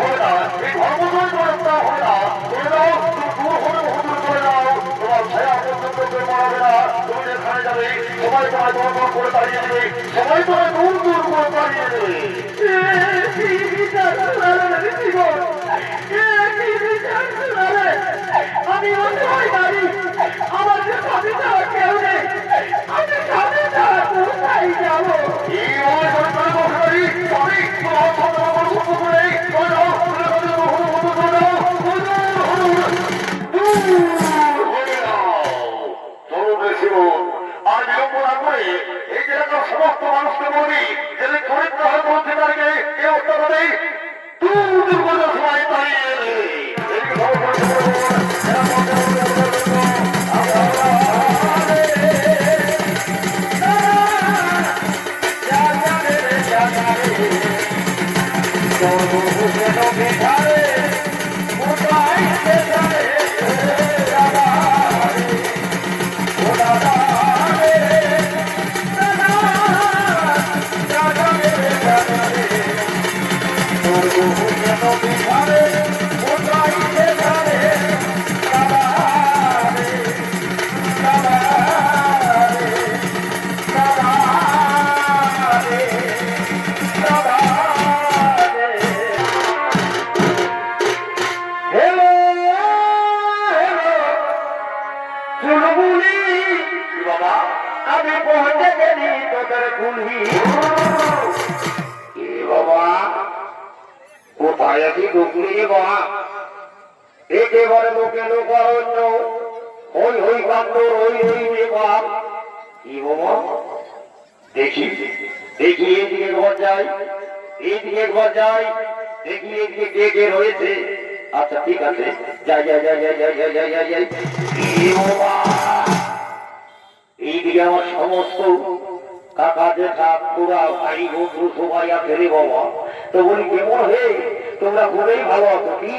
হবে না, এই ধর্মজয় করা হবে না। করে দাও, দূর হবে হুজুর, করে দাও। তোমার ছায়া পর্যন্ত কেউ মারাবে না। তুমি যেখানে যাবে সবাই তোমায় দূর দূর করে তাড়িয়ে দেবে, সবাই তোমায় দূর দূর করে তাড়িয়ে দেবে। আমি অসহায় নারী, আমার যে স্বামী ছাড়া কেউ নেই, আমি স্বামী ছাড়া কোথায় যাবো? আর বিড়ম্বনা করে এই জেলাকার সমস্ত মানুষকে বলবি যে চরিত্র হয়ে বলতে পারবে এই অবস্থাতে দূর করে সবাই দাঁড়িয়ে এলে আমি পৌঁছে গেলি তোদের কুলহি। বাবা কোথায় আছি ঢুকলি বাবা? একেবারে লোকে লোক অরণ্য, হই হই কান্দর, হই হই বাপ। কি বাবা দেখি দেখি, এইদিকে ঘর যাই, এইদিকে ঘর যাই, দেখি এইদিকে কে কে রয়েছে। আচ্ছা ঠিক আছে, যাই যাই যাই যাই যাই যাই যাই যাই যাই। বাবা এইদিকে আমার সমস্ত কাকা জেঠা পুরা ভাই বন্ধু সবাই আছে রে বাবা। তো বলি কেমন হে, তোমরা খুবই ভালো আছো? কি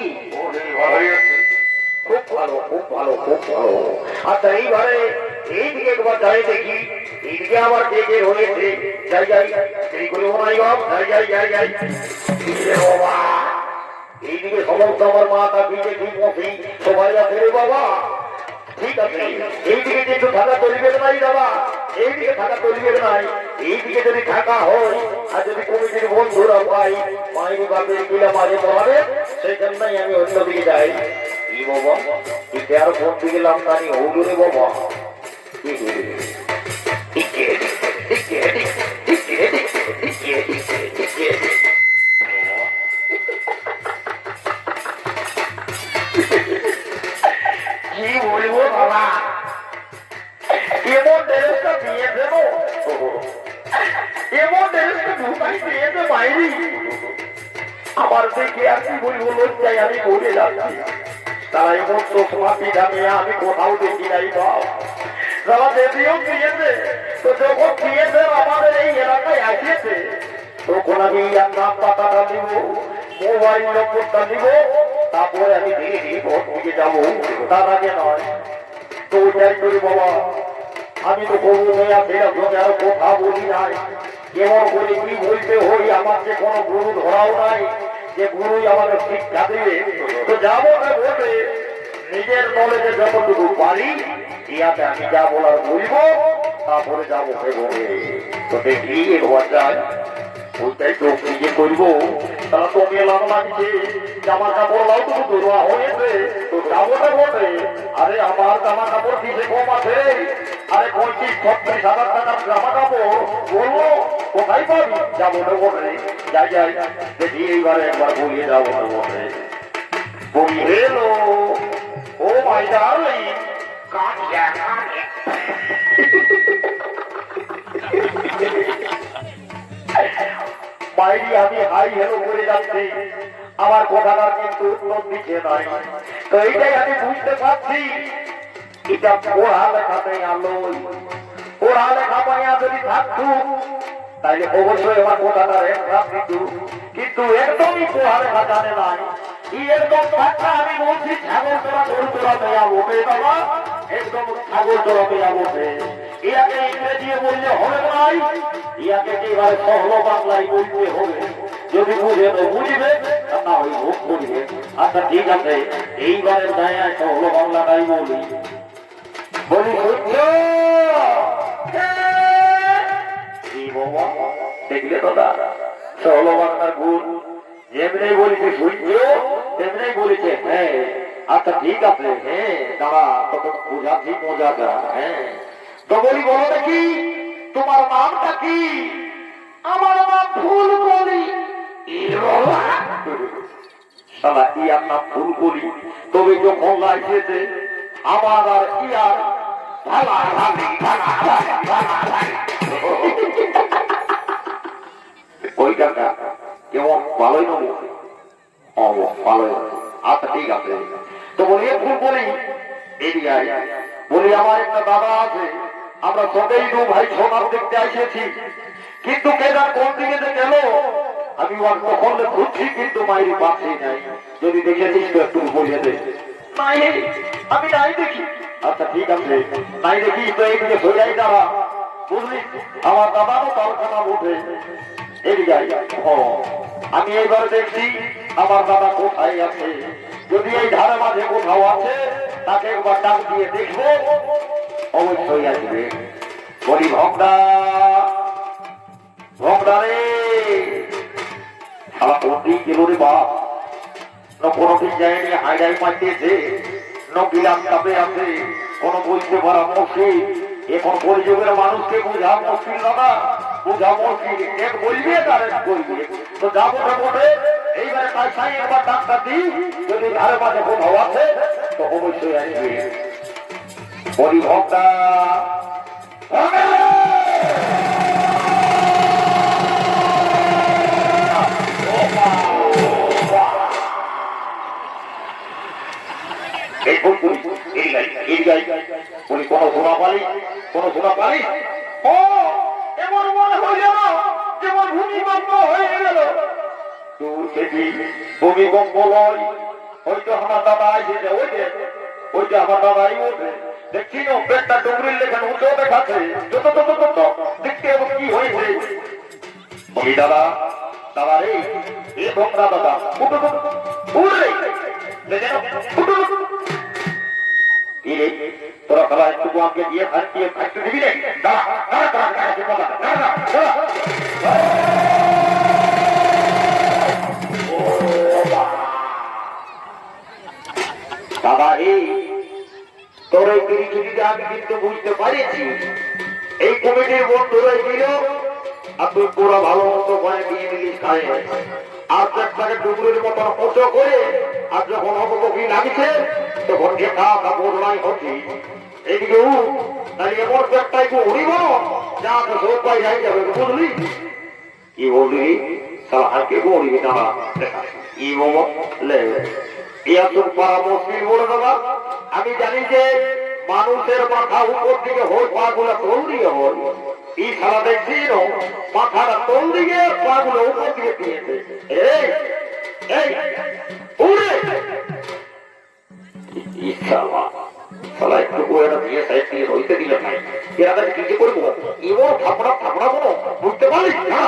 খুব ভালো, খুব ভালো, খুব ভালো। আচ্ছা এইবারে এইদিকে একবার যাই দেখি, এইদিকে আমার কে কে রয়েছে। যাই যাই, এই করে ওনাই বাপ, যাই যাই যাই যাই। বাবা এইদিকে সমস্ত আমার মা কাকি দেখি মফি সবাই আছে রে বাবা। ঠিক আছে, এইদিকে কিন্তু থাকা পরিবেশ নাই বাবা, এইদিকে থাকা পরিবেশ নাই। এইদিকে যদি থাকা হয় আর যদি কমিটির বন্ধুরা পাই মাইনি বাপের কিলা মাঝে পড়াবে, সেই জন্যই আমি অন্যদিকে যাই। কি বাবা এতে আর ফোন দিয়ে গেলাম জানি হৌলুরে বাবা। কি বলবো বাবা, এমন ড্রেসটা দিয়ে দেবো, এমন ড্রেসটা ঢুকাই দিয়েছে বাইরে। আমার দেখে আর কি বলবো, লজ্জায় আমি বলে যাচ্ছি। তারা এমন চশমা পিঠা নিয়ে আমি কোথাও দেখি নাই বাপ। যারা দেবীও দিয়েছে, তো যখন দিয়েছে আমাদের এই এলাকায় আসিয়েছে, তখন আমি নাম পাতাটা দিব, মোবাইল নম্বরটা দিব, তারপরে আমি ধীরে ধীরে ভোট দিকে যাবো। তার আগে নয়। তো ওইটাই করি বাবা, আমি তো গরু মেয়া সেরকম আরো কথা বলি নাই। কেমন করে কি বলতে হই, আমার যে কোনো গুরু ধরাও নাই যে গুরুই আমাদের শিক্ষা দিবে। তো যাবো না বলবে, নিজের নলেজে যতটুকু পারি ইয়াতে আমি যা বলার বলবো, তারপরে যাবো বলে। তো দেখি একবার যায়, ওইটাই তো নিজে করবো। তারা তো মেলাম লাগছে, জামা কাপড় লাও তো দোয়া হয়েছে, তো যাবো না বটে। আরে আমার জামা কাপড় কিসে কম আছে? আরে 35-36 হাজার টাকার জামা কাপড় বলবো কোথায় পাবি? যাবো না বটে, যাই যাই দেখি এইবারে একবার বলিয়ে যাবো না বটে। বলি হেলো ও মাই ডার্লিং, বাইরে আমি হাই হেলো করে যাচ্ছি, আমার কথাটার কিন্তু উত্তর দিচ্ছে নয়। তো এইটাই আমি বুঝতে পারছি, এটা পড়ালেখাতে আলো, পড়ালেখা পাইয়া যদি থাকতো তাইলে অবশ্যই আমার কথাটার একটা দিত। কিন্তু একদমই পড়ালেখা জানে নাই, একদম কথা আমি বলছি ছাগল তোরা গরু তোরা দেয়া বসে বাবা, একদম ছাগল তোরা দেয়া বসে। ইয়াকে ইংরেজি বললে হবে নাই, ইয়াকে একেবারে সহজ বাংলায় বলতে হবে। যদি বুঝে তো বুঝবে, না ওই ভোগ করিবে। আচ্ছা ঠিক আছে, এইবারের দায় একটা হলো বাংলাটাই বলি। বলি সূর্য কি বাবা দেখলে তো না হলো বাংলার গুণ, যেমনি বলেছে সূর্য তেমনি বলেছে হ্যাঁ। আচ্ছা ঠিক আছে, হ্যাঁ দাঁড়া তখন বোঝাচ্ছি মজাটা। হ্যাঁ তো বলি বলো দেখি তোমার নামটা কি? আমার নাম ফুলকলি। শালা ইয়ার নাম ফুলকলি, তবে যখন লাগছে আমার আর ইয়ার ভালা ভালি ভালা ভালি ভালা ভালি। ওই টাকা কেমন ভালোই নবো? ও ভালোই। আচ্ছা ঠিক আছে, তো বলি ফুলকলি এদিকে আয়। বলি আমার একটা দাদা আছে, আমরা সবাই দু ভাই সোনার দেখতে এসেছি, কিন্তু কেদার কোন দিকে যে গেল আমি তখন খুঁজছি কিন্তু মায়ের পাচ্ছি নাই। যদি দেখেছিস তো একটু বলিয়ে দে। নাই আমি নাই দেখি। আচ্ছা ঠিক আছে, নাই দেখি তো এইদিকে সোজাই দাঁড়া, বুঝলি? আমার দাদারও কারখানা উঠে এদিকে আয়। ও আমি এইবার দেখছি আমার দাদা কোথায় আছে, যদি এই ধারে মাঝে কোথাও আছে তাকে একবার ডাক দিয়ে দেখবো, অবশ্যই আসবে। বলি ভক্তা ভক্তা রে, সারা কোনদিন গেল রে বাপ, কোনদিন যায়নি হাইডাই মারতেছে, গিলাম চাপে আছে, কোন বলতে পারা মুশকিল। এখন পরিযোগের মানুষকে বোঝা মুশকিল না, বোঝা মুশকিল। এক বলবে তার এক বলবে, তো যাবো বটে এইবারে তাই সাই একবার ডাক্তার দিই, যদি ধারে মাঝে কোথাও আছে তো অবশ্যই আসবে। বলি ভক্তা কোন সোনা পালি, কোন সোনা পালি? ও এমন মনে হইল না যেমন ভূমিকম্প হয়ে গেল। দূর থেকে ভূমিকম্প লয়, হয়তো আমার দাদা এসেছে, ওইটা আমার দাদাই ওঠে। দেখছি না পেটটা ডুবরির লেখান উঁচু দেখাচ্ছে, যত তত তত দেখতে এবং কি হয়েছে। ওই দাদা দাদা রে, এ তোমরা দাদা উঠো তো উড়ে তোরা খেলা একটু আমাকে দিয়ে থাকতে দিবি রে। দাঁড়া দাঁড়া দাঁড়া দাঁড়া দাদা এই তোর এই পরিচিতিতে আমি কিন্তু বুঝতে পারিছি এই কমিটির বন্ধুরাই দিল, আর তুই পুরো ভালো মতো করে দিয়ে মিলিস খায়, আর পেটটাকে ডুবুরের মতন উঁচু করে, আর যখন অপকী লাগছে তখন দেখা বোঝাই হচ্ছে এইদিকে তাহলে এমন পেটটাই উড়িব যা তো সব পাই যাই যাবে, বুঝলি? কি বললি সালা হালকে উড়িবি না কি বলবো লে আমি জানি যে মানুষের মাথা উপর দিকে হোক পা গুলো তোল দিয়ে হল, এই সারা দেখছি মাথাটা তোল দিকে পা গুলো উপর দিকে দিয়েছে। একটু দিয়ে সাইড দিয়ে রইতে দিলে নাই, এরা কি যে করবো এবার থাপড়া থাপড়া কোনো বুঝতে পারিস না।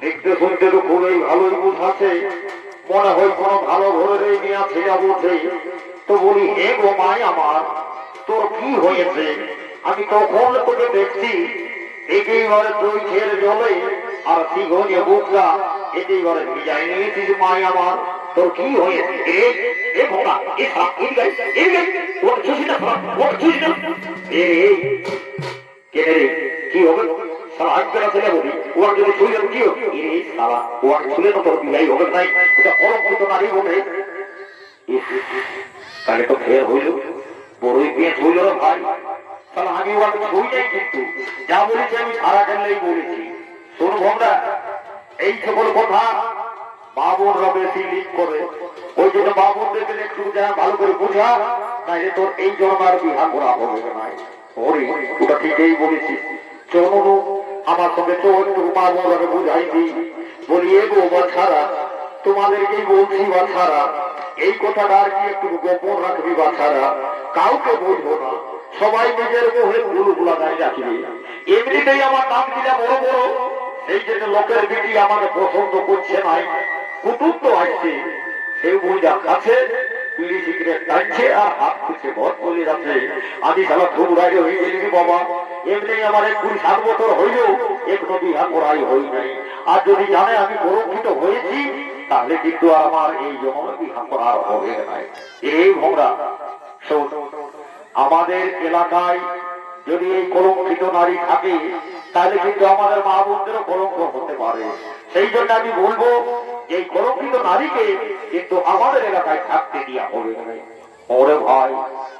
দেখতে শুনতে তো খুবই ভালোই বুঝাচ্ছে, মনে হয় কোন ভালো ঘরে নিয়ে ছেলে বলছে। তো বলি হে গো মাই আমার, তোর কি হয়েছে? আমি তখন তোকে দেখছি একেবারে তুই ছেড়ে জলে আর শিখনে বুকটা একেবারে ভিজাই নিয়েছিস মাই আমার, তোর কি হয়েছে? কি হবে সারা আজকেরা ছেলে বলি ওর যদি ছুঁলে কি হবে সারা ওর ছুঁলে তো তোর বিয়াই হবে নাই, ওটা অলঙ্কৃত নারী হবে। তাহলে তো ফের হইল বড়ই পেয়ে ছুঁল ভাই, তাহলে আমি ওকে ছুঁই নাই, কিন্তু যা বলেছি আমি সারা গেলেই বলেছি। শোন ভোমরা, এই সকল কথা বাবুররা বেশি লিক করে, ওই জন্য বাবুরদেরকে একটু যা ভালো করে বুঝা, নাইলে তোর এই জন্মার বিহা করা হবে না। ওরে ওটা ঠিকই বলেছিস, চলো আমার সঙ্গে তো একটু বাবুরাকে বুঝাই দিই, বলি এগো বাছারা, তোমাদেরকেই বলছি বাছারা, এই কথাটা আর কি একটু গোপন রাখবি বাছারা, কাউকে বলবো না, সবাই নিজের মুখে গুলগুলা গায়ে রাখবি। এমনিতেই আমার নাম দিলে বড় বড়, সেই জন্য লোকের বিটি আমাকে পছন্দ করছে নাই, কুটুম তো আসছে, সেই বইটা কাছে বিড়ি সিগারেট টানছে আর হাত খুঁজছে ঘর চলে যাচ্ছে। আমি সালা খুব রাগে হয়ে গেলি বাবা, এমনি আমার 27 বছর হইল একটু বিহা করাই হই নাই, আর যদি জানে আমি গৌরবিত হয়েছি তাহলে কিন্তু আমার এই জন্মে বিহা করার হবে নাই। এই ভোমরা শোন, আমাদের এলাকায় যদি এই কলঙ্কিত নারী থাকে তাহলে কিন্তু আমাদের মা বোনদেরও কলঙ্ক হতে পারে। সেই জন্য আমি বলবো যে এই কলঙ্কিত নারীকে কিন্তু আমাদের এলাকায় থাকতে দেওয়া হবে না। ওরে ভাই,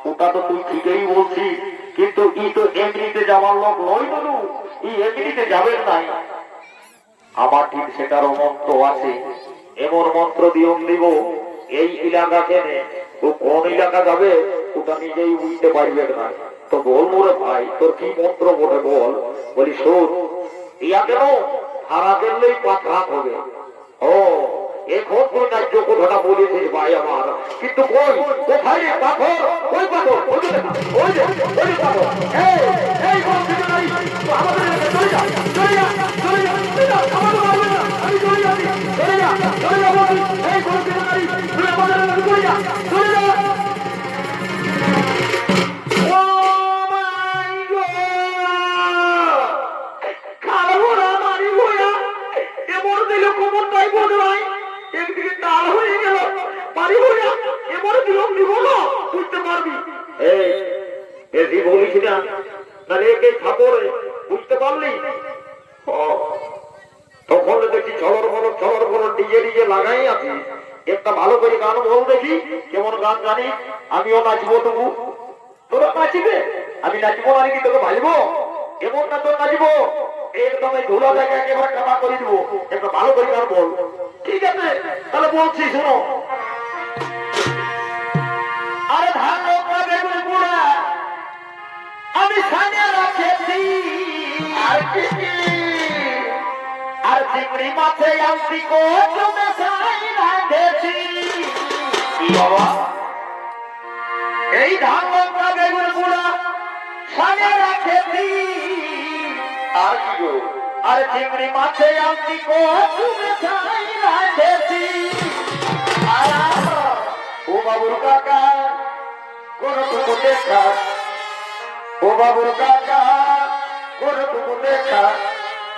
ওটা তো তুই ঠিকই বলছিস, কিন্তু ই তো এমনিতে যাওয়ার লোক নয় বলু, ই এমনিতে যাবেন নাই। আমার ঠিক সেটারও মন্ত্র আছে, এমন মন্ত্র দিয়ে দিব এই এলাকা কেনে ও কোন এলাকা যাবে ওটা নিজেই বুঝতে পারবে না। তো বল মোরে ভাই, তোর কি মন্ত্র বলে বল। বলি শোন, ইয়া কেন হারা গেলেই পাথরাত হবে। ও এখন তুই ন্যায্য কথাটা বলেছিস ভাই আমার, কিন্তু কই কোথায় রে পাথর, ওই পাথর, ওই যে ওই যে ওই পাথর, এই কোন থেকে নাই আমাদের এলাকায় চলে যা, চলে যা, চলে যা, চলে যা, আমাদের মারবে না, আমি চলে যাচ্ছি, চলে যা, চলে যা বল, এই কোন থেকে নাই তুই আমাদের এলাকায় চলে যা, চলে যা। তখন দেখি ছলর বলর ডিজে ডিজে লাগাই আছে, একটা ভালো করে গান বল দেখি, কেমন গান জানি, আমিও নাচবো তবু। তোরা নাচিবে, আমি নাচবো না কি তোকে ভাইবো? এমন না তোর নাচবো একদম এই ধুলা জায়গায় একেবারে কাটা করে দিব, একটা ভালো করে গান বল। ঠিক আছে তাহলে বলছি শোনো। আরে ধান বেগুন পোড়া আমি সামনে রাখেছি, আর চিংড়ি মাছে আনছি কোচমে সাই রাখেছি। বাবা এই ধান লঙ্কা বেগুন পোড়া সামনে রাখেছি, আর কি গো, আর চিংড়ি মাছে আনছি কোচমে সাই রাখেছি। ও বাবুর কাকা কোন টুকু দেখা, ও বাবুর কাকা কোন টুকু দেখা,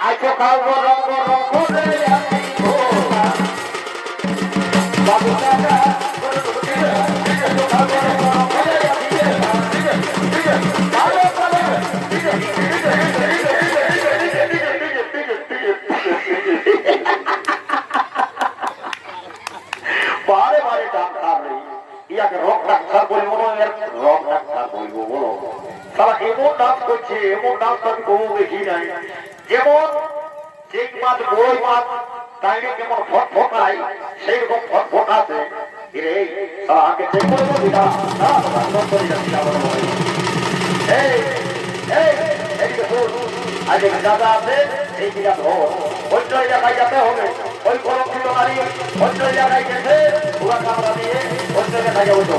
আছো খাও গরম গরম করে আসি ঘোড়া। বাবুর কাকা কোন টুকু দেখা, আছো খাও গরম গরম করে আসি ঘোড়া। বারে বারে ডাক্তার নেই, ইয়াকে রক ডাক্তার বলবো না, রক ডাক্তার বলবো বলো। তারা এমন ডান্স করছে, এমন ডান্স আমি কবু দেখি নাই। যেমন চেক মাছ বড় মাছ তাইলে কেমন ফটফটাই, সেই রকম ফটফটাছে। আগে চেক করবো দিদা, আগে দাদা আছে এই দিদা ধর, অন্য এলাকায় যেতে হবে, ওই কলঙ্কিত নারী অন্য জায়গায় গেছে ওরা কামড়া দিয়ে অন্য জায়গায় যাবো।